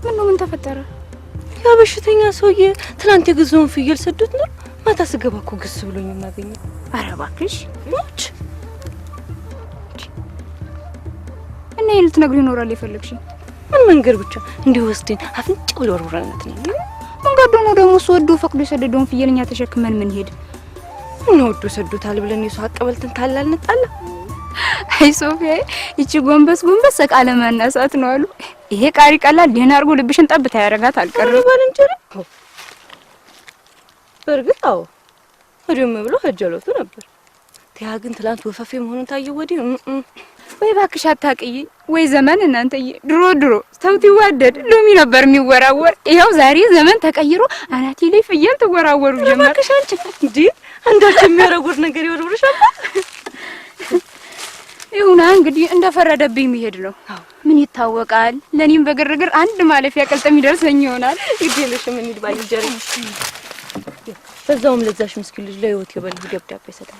ምን ተፈጠረ? ያ በሽተኛ ሰውዬ ትናንት የገዛውን ፍየል ሰዱት ነው። ማታ ስገባ እኮ ግስ ብሎኝ እናገኘው። ኧረ እባክሽ ሞች እና ልትነግሪ ይኖራል የፈለግሽ? ምን መንገር ብቻ እንዲሁ ወስደን አፍንጫው ለወርወራነት ነው። መንገዱ ነው ደግሞ ወዶ ፈቅዶ የሰደደውን ፍየልኛ ተሸክመን ምን ሄድ ምን ወዶ ሰዶታል ብለን የሱ አቀበልትን ታላል እንጣላ። አይ ሶፊያ እቺ ጎንበስ ሰቃለ ማናሳት ነው አሉ። ይሄ ቃሪ ቀላል ደህና አርጎ ልብሽን ጠብታ ያረጋት አልቀረም ባልንጀራ። በርግጥ አዎ ወዲያም ብሎ ሀጀለቱ ነበር። ቲያ ግን ትላንት ወፈፌ መሆኑን ታየው ወዲህ ወይ ባክሽ አታቅይ ወይ ዘመን እናንተዬ ድሮ ሰውት ይዋደድ ሎሚ ነበር የሚወራወር። ይሄው ዛሬ ዘመን ተቀይሮ አናቴ ላይ ፍየል ተወራወሩ ጀመር። ባክሽ አንቺ እንዴ አንዳች የሚያረጉት ነገር ይወርውርሻል። ይሁና እንግዲህ እንደፈረደብኝ መሄድ ነው። ምን ይታወቃል? ለኔም በግርግር አንድ ማለፊያ ቀልጠም ይደርሰኝ ይሆናል። ይደልሽ ምን ይባል ጀሪ በዛውም ለዛሽ ምስኪን ልጅ ለህይወት የበል ደብዳቤ ሰጣ።